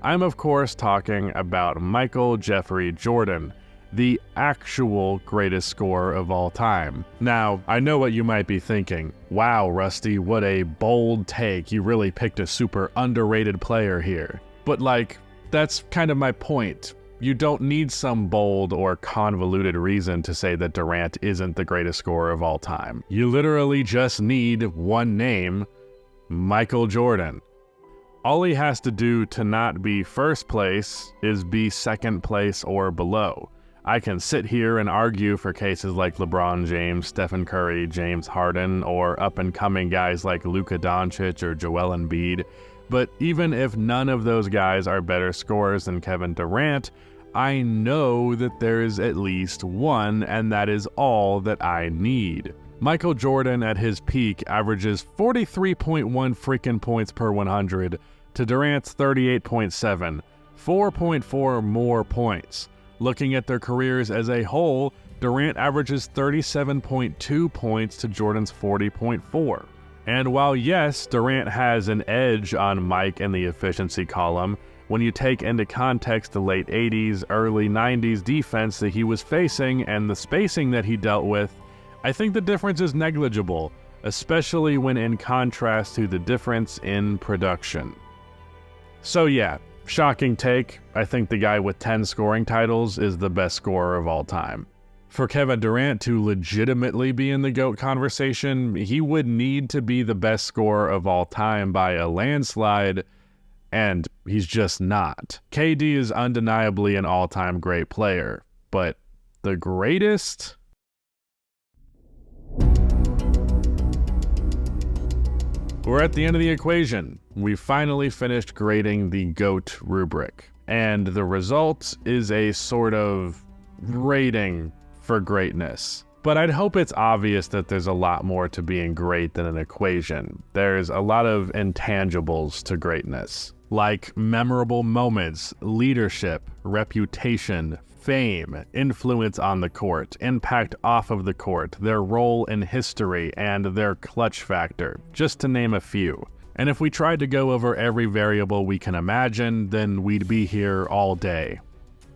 I'm of course talking about Michael Jeffrey Jordan, the actual greatest scorer of all time. Now, I know what you might be thinking. Wow, Rusty, what a bold take. You really picked a super underrated player here. But that's kind of my point. You don't need some bold or convoluted reason to say that Durant isn't the greatest scorer of all time. You literally just need one name, Michael Jordan. All he has to do to not be first place is be second place or below. I can sit here and argue for cases like LeBron James, Stephen Curry, James Harden, or up-and-coming guys like Luka Doncic or Joel Embiid, but even if none of those guys are better scorers than Kevin Durant, I know that there is at least one, and that is all that I need. Michael Jordan at his peak averages 43.1 freaking points per 100 to Durant's 38.7, 4.4 more points. Looking at their careers as a whole, Durant averages 37.2 points to Jordan's 40.4. And while yes, Durant has an edge on Mike in the efficiency column, when you take into context the late 80s, early 90s defense that he was facing and the spacing that he dealt with, I think the difference is negligible, especially when in contrast to the difference in production. So yeah, shocking take. I think the guy with 10 scoring titles is the best scorer of all time. For Kevin Durant to legitimately be in the GOAT conversation, he would need to be the best scorer of all time by a landslide, and he's just not. KD is undeniably an all-time great player, but the greatest? We're at the end of the equation. We finally finished grading the GOAT rubric, and the result is a sort of rating for greatness. But I'd hope it's obvious that there's a lot more to being great than an equation. There's a lot of intangibles to greatness, like memorable moments, leadership, reputation, fame, influence on the court, impact off of the court, their role in history, and their clutch factor, just to name a few. And if we tried to go over every variable we can imagine, then we'd be here all day,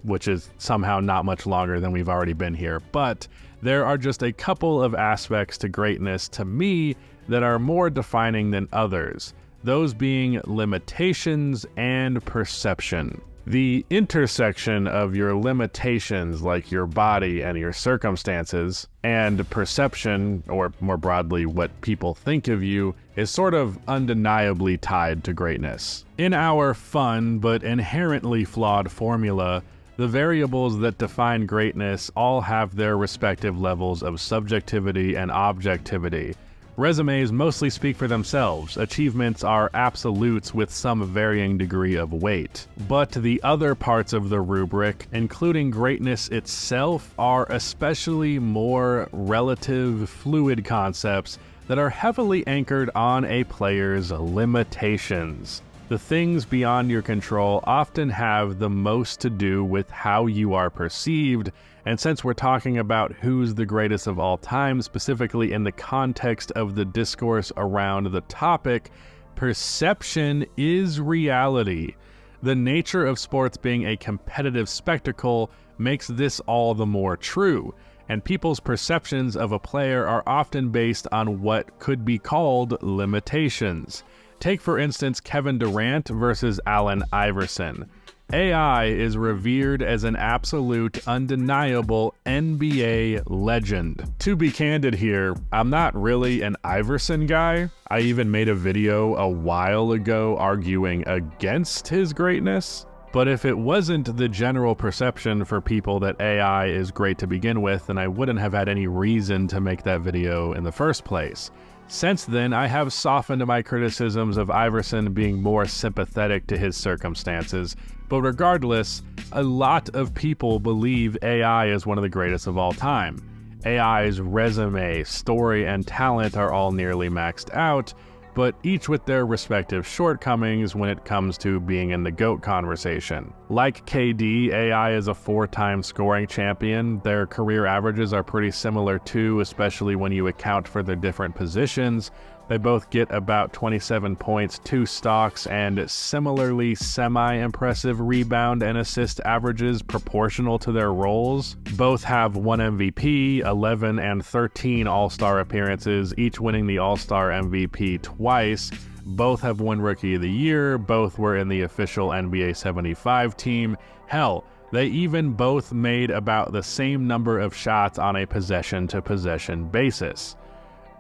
which is somehow not much longer than we've already been here. But there are just a couple of aspects to greatness to me that are more defining than others, those being limitations and perception. The intersection of your limitations, like your body and your circumstances, and perception, or more broadly, what people think of you, is sort of undeniably tied to greatness. In our fun but inherently flawed formula, the variables that define greatness all have their respective levels of subjectivity and objectivity. Resumes mostly speak for themselves. Achievements are absolutes with some varying degree of weight. But the other parts of the rubric, including greatness itself, are especially more relative, fluid concepts that are heavily anchored on a player's limitations. The things beyond your control often have the most to do with how you are perceived, and since we're talking about who's the greatest of all time, specifically in the context of the discourse around the topic, perception is reality. The nature of sports being a competitive spectacle makes this all the more true, and people's perceptions of a player are often based on what could be called limitations. Take, for instance, Kevin Durant versus Allen Iverson. AI is revered as an absolute, undeniable NBA legend. To be candid here, I'm not really an Iverson guy. I even made a video a while ago arguing against his greatness. But if it wasn't the general perception for people that AI is great to begin with, then I wouldn't have had any reason to make that video in the first place. Since then, I have softened my criticisms of Iverson being more sympathetic to his circumstances, but regardless, a lot of people believe AI is one of the greatest of all time. AI's resume, story, and talent are all nearly maxed out, but each with their respective shortcomings when it comes to being in the GOAT conversation. Like KD, AI is a 4-time scoring champion. Their career averages are pretty similar too, especially when you account for their different positions. They both get about 27 points, 2 stocks, and similarly semi-impressive rebound and assist averages proportional to their roles. Both have 1 MVP, 11 and 13 All-Star appearances, each winning the All-Star MVP twice. Both have won Rookie of the Year, both were in the official NBA 75 team. Hell, they even both made about the same number of shots on a possession-to-possession basis.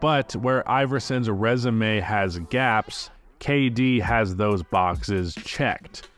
But where Iverson's resume has gaps, KD has those boxes checked.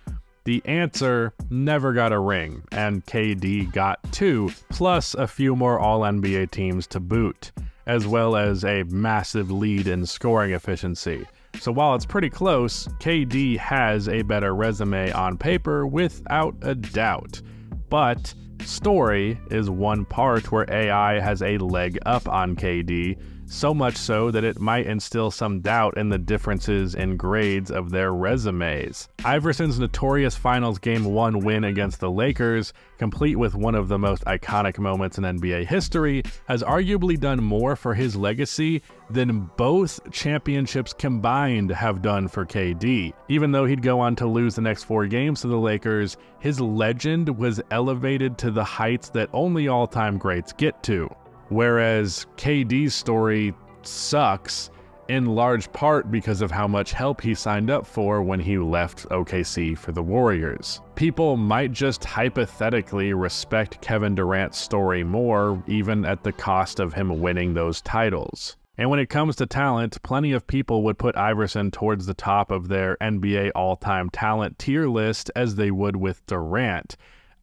The answer never got a ring, and KD got 2, plus a few more All-NBA teams to boot, as well as a massive lead in scoring efficiency. So while it's pretty close, KD has a better resume on paper without a doubt. But story is one part where AI has a leg up on KD, so much so that it might instill some doubt in the differences in grades of their resumes. Iverson's notorious Finals Game 1 win against the Lakers, complete with one of the most iconic moments in NBA history, has arguably done more for his legacy than both championships combined have done for KD. Even though he'd go on to lose the next 4 games to the Lakers, his legend was elevated to the heights that only all-time greats get to. Whereas KD's story sucks in large part because of how much help he signed up for when he left OKC for the Warriors. People might just hypothetically respect Kevin Durant's story more, even at the cost of him winning those titles. And when it comes to talent, plenty of people would put Iverson towards the top of their NBA all-time talent tier list as they would with Durant.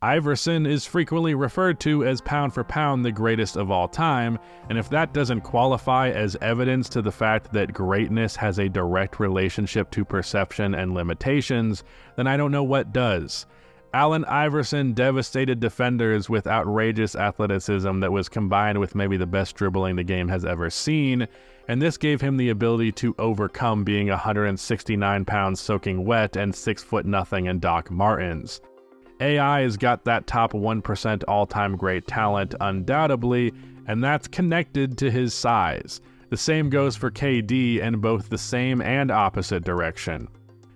Iverson is frequently referred to as pound for pound the greatest of all time, and if that doesn't qualify as evidence to the fact that greatness has a direct relationship to perception and limitations, then I don't know what does. Allen Iverson devastated defenders with outrageous athleticism that was combined with maybe the best dribbling the game has ever seen, and this gave him the ability to overcome being 169 pounds soaking wet and 6'0" in Doc Martens. AI has got that top 1% all-time great talent undoubtedly, and that's connected to his size. The same goes for KD in both the same and opposite direction.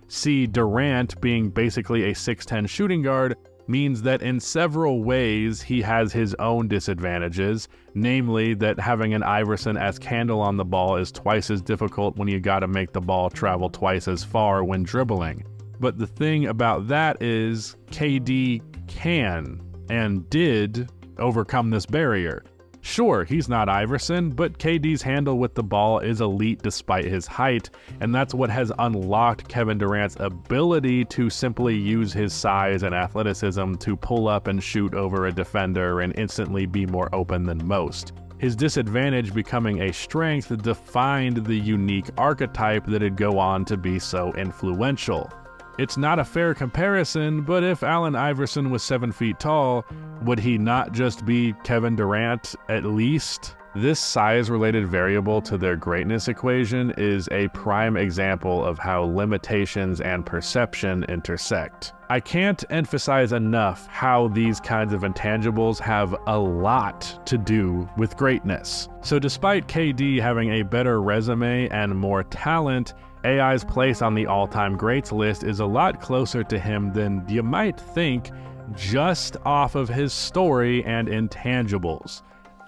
See, Durant being basically a 6'10" shooting guard means that in several ways he has his own disadvantages, namely that having an Iverson-esque handle on the ball is twice as difficult when you gotta make the ball travel twice as far when dribbling. But the thing about that is KD can and did overcome this barrier. Sure, he's not Iverson, but KD's handle with the ball is elite despite his height, and that's what has unlocked Kevin Durant's ability to simply use his size and athleticism to pull up and shoot over a defender and instantly be more open than most. His disadvantage becoming a strength defined the unique archetype that'd go on to be so influential. It's not a fair comparison, but if Allen Iverson was 7 feet tall, would he not just be Kevin Durant at least? This size-related variable to their greatness equation is a prime example of how limitations and perception intersect. I can't emphasize enough how these kinds of intangibles have a lot to do with greatness. So despite KD having a better resume and more talent, AI's place on the all-time greats list is a lot closer to him than you might think just off of his story and intangibles.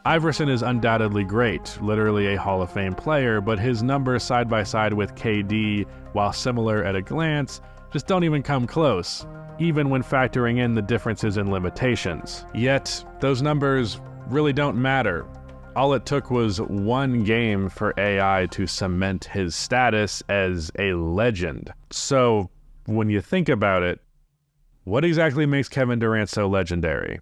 Iverson is undoubtedly great, literally a Hall of Fame player, but his numbers side by side with KD, while similar at a glance, just don't even come close, even when factoring in the differences in limitations. Yet, those numbers really don't matter. All it took was one game for AI to cement his status as a legend. So, when you think about it, what exactly makes Kevin Durant so legendary?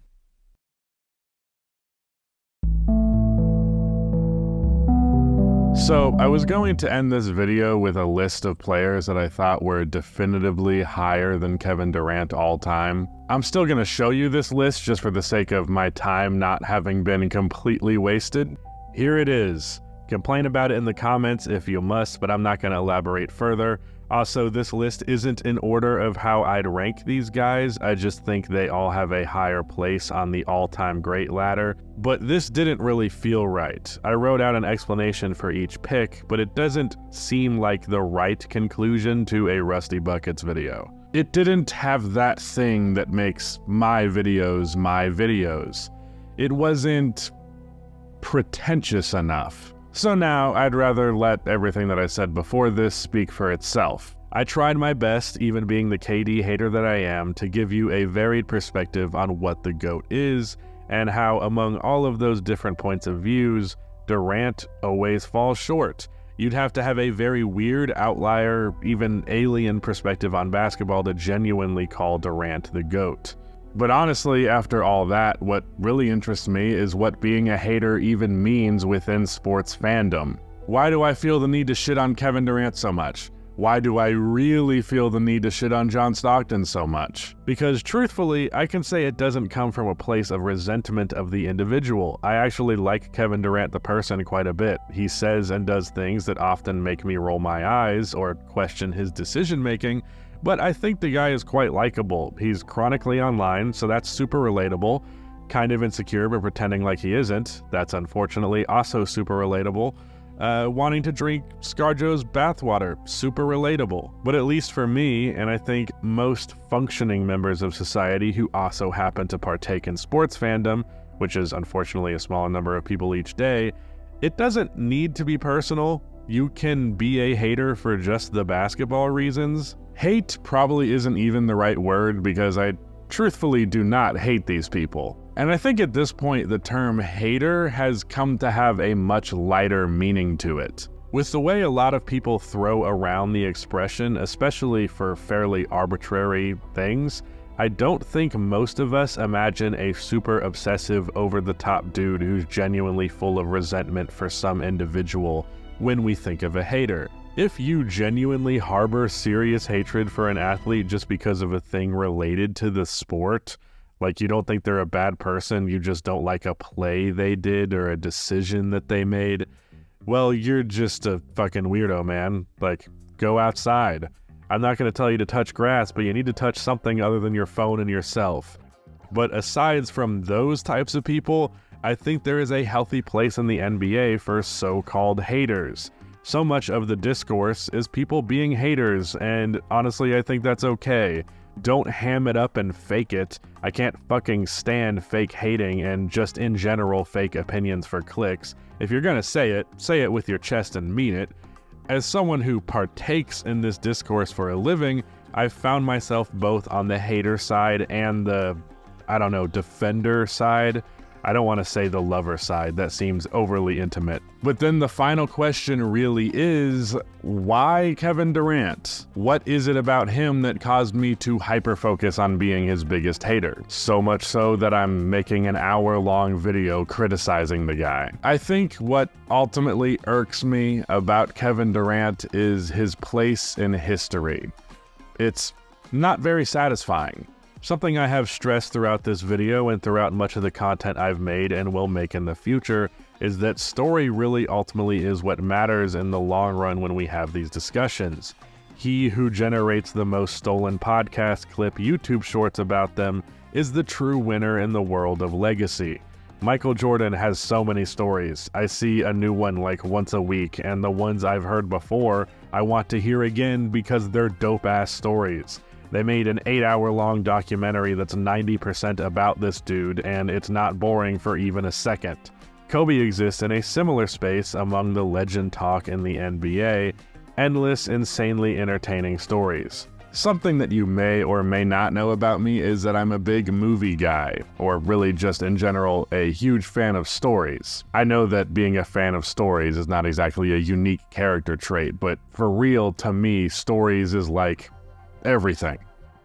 So, I was going to end this video with a list of players that I thought were definitively higher than Kevin Durant all time. I'm still going to show you this list just for the sake of my time not having been completely wasted. Here it is. Complain about it in the comments if you must, but I'm not going to elaborate further. Also, this list isn't in order of how I'd rank these guys, I just think they all have a higher place on the all-time great ladder, but this didn't really feel right. I wrote out an explanation for each pick, but it doesn't seem like the right conclusion to a Rusty Buckets video. It didn't have that thing that makes my videos my videos. It wasn't pretentious enough. So now, I'd rather let everything that I said before this speak for itself. I tried my best, even being the KD hater that I am, to give you a varied perspective on what the GOAT is, and how among all of those different points of views, Durant always falls short. You'd have to have a very weird, outlier, even alien perspective on basketball to genuinely call Durant the GOAT. But honestly, after all that, what really interests me is what being a hater even means within sports fandom. Why do I feel the need to shit on Kevin Durant so much? Why do I really feel the need to shit on John Stockton so much? Because truthfully, I can say it doesn't come from a place of resentment of the individual. I actually like Kevin Durant the person quite a bit. He says and does things that often make me roll my eyes or question his decision making, but I think the guy is quite likable. He's chronically online, so that's super relatable. Kind of insecure, but pretending like he isn't. That's unfortunately also super relatable. Wanting to drink ScarJo's bathwater, super relatable. But at least for me, and I think most functioning members of society who also happen to partake in sports fandom, which is unfortunately a smaller number of people each day, it doesn't need to be personal. You can be a hater for just the basketball reasons. Hate probably isn't even the right word because I truthfully do not hate these people. And I think at this point the term hater has come to have a much lighter meaning to it. With the way a lot of people throw around the expression, especially for fairly arbitrary things, I don't think most of us imagine a super obsessive, over-the-top dude who's genuinely full of resentment for some individual when we think of a hater. If you genuinely harbor serious hatred for an athlete just because of a thing related to the sport, like you don't think they're a bad person, you just don't like a play they did or a decision that they made, well, you're just a fucking weirdo, man. Like, go outside. I'm not going to tell you to touch grass, but you need to touch something other than your phone and yourself. But aside from those types of people, I think there is a healthy place in the NBA for so-called haters. So much of the discourse is people being haters, and honestly, I think that's okay. Don't ham it up and fake it. I can't fucking stand fake hating and just in general fake opinions for clicks. If you're gonna say it with your chest and mean it. As someone who partakes in this discourse for a living, I've found myself both on the hater side and the, defender side. I don't want to say the lover side, that seems overly intimate. But then the final question really is, why Kevin Durant? What is it about him that caused me to hyper-focus on being his biggest hater? So much so that I'm making an hour-long video criticizing the guy. I think what ultimately irks me about Kevin Durant is his place in history. It's not very satisfying. Something I have stressed throughout this video and throughout much of the content I've made and will make in the future is that story really ultimately is what matters in the long run when we have these discussions. He who generates the most stolen podcast clip YouTube shorts about them is the true winner in the world of legacy. Michael Jordan has so many stories. I see a new one like once a week, and the ones I've heard before I want to hear again because they're dope-ass stories. They made an 8-hour-long documentary that's 90% about this dude, and it's not boring for even a second. Kobe exists in a similar space among the legend talk in the NBA, endless, insanely entertaining stories. Something that you may or may not know about me is that I'm a big movie guy, or really just in general a huge fan of stories. I know that being a fan of stories is not exactly a unique character trait, but for real, to me, stories is like everything.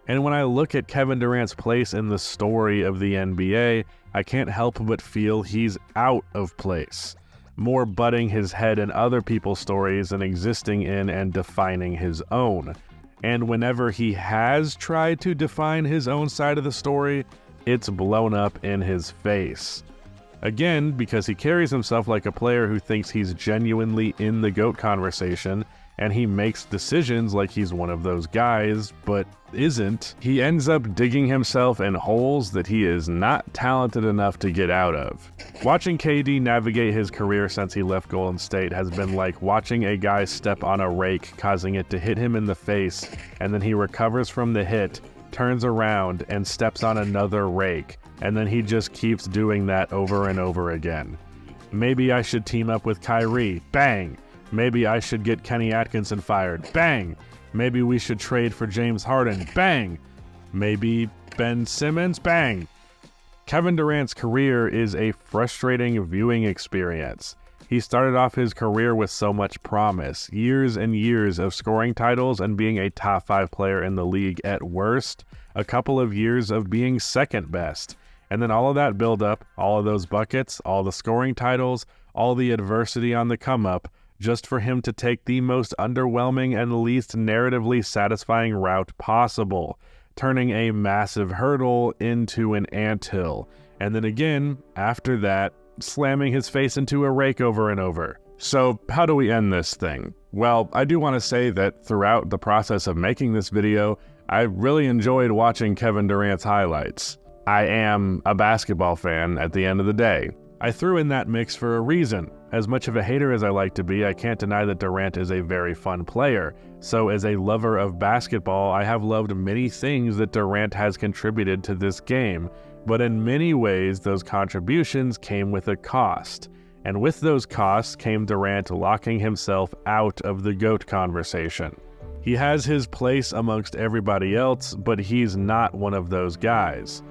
And when I look at Kevin Durant's place in the story of the NBA, I can't help but feel he's out of place, more butting his head in other people's stories than existing in and defining his own. And whenever he has tried to define his own side of the story, it's blown up in his face. Again, because he carries himself like a player who thinks he's genuinely in the GOAT conversation, and he makes decisions like he's one of those guys, but isn't. He ends up digging himself in holes that he is not talented enough to get out of. Watching KD navigate his career since he left Golden State has been like watching a guy step on a rake, causing it to hit him in the face, and then he recovers from the hit, turns around, and steps on another rake, and then he just keeps doing that over and over again. Maybe I should team up with Kyrie. Bang! Maybe I should get Kenny Atkinson fired. Bang! Maybe we should trade for James Harden. Bang! Maybe Ben Simmons. Bang! Kevin Durant's career is a frustrating viewing experience. He started off his career with so much promise, years and years of scoring titles and being a top 5 player in the league at worst, a couple of years of being second best, and then all of that build up, all of those buckets, all the scoring titles, all the adversity on the come up, just for him to take the most underwhelming and least narratively satisfying route possible, turning a massive hurdle into an anthill, and then again, after that, slamming his face into a rake over and over. So how do we end this thing? Well, I do want to say that throughout the process of making this video, I really enjoyed watching Kevin Durant's highlights. I am a basketball fan at the end of the day. I threw in that mix for a reason. As much of a hater as I like to be, I can't deny that Durant is a very fun player. So as a lover of basketball, I have loved many things that Durant has contributed to this game. But in many ways, those contributions came with a cost. And with those costs came Durant locking himself out of the GOAT conversation. He has his place amongst everybody else, but he's not one of those guys.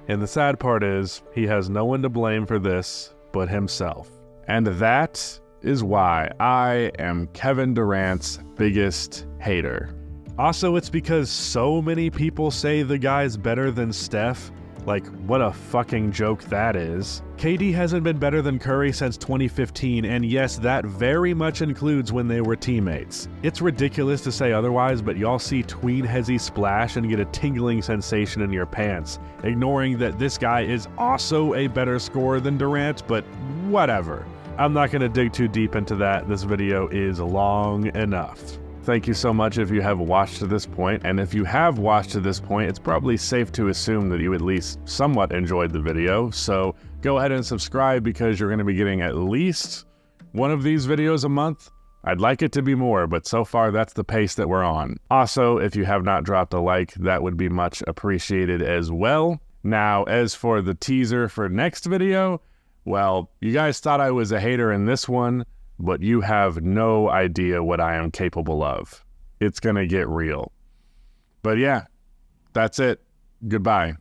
And the sad part is, he has no one to blame for this but himself. And that is why I am Kevin Durant's biggest hater. Also, it's because so many people say the guy's better than Steph. Like, what a fucking joke that is. KD hasn't been better than Curry since 2015, and yes, that very much includes when they were teammates. It's ridiculous to say otherwise, but y'all see tween hezzy splash and get a tingling sensation in your pants, ignoring that this guy is also a better scorer than Durant, but whatever. I'm not going to dig too deep into that. This video is long enough. Thank you so much if you have watched to this point, and if you have watched to this point, it's probably safe to assume that you at least somewhat enjoyed the video, so go ahead and subscribe because you're going to be getting at least one of these videos a month. I'd like it to be more, but so far that's the pace that we're on. Also, if you have not dropped a like, that would be much appreciated as well. Now, as for the teaser for next video, well, you guys thought I was a hater in this one, but you have no idea what I am capable of. It's gonna get real. But yeah, that's it. Goodbye.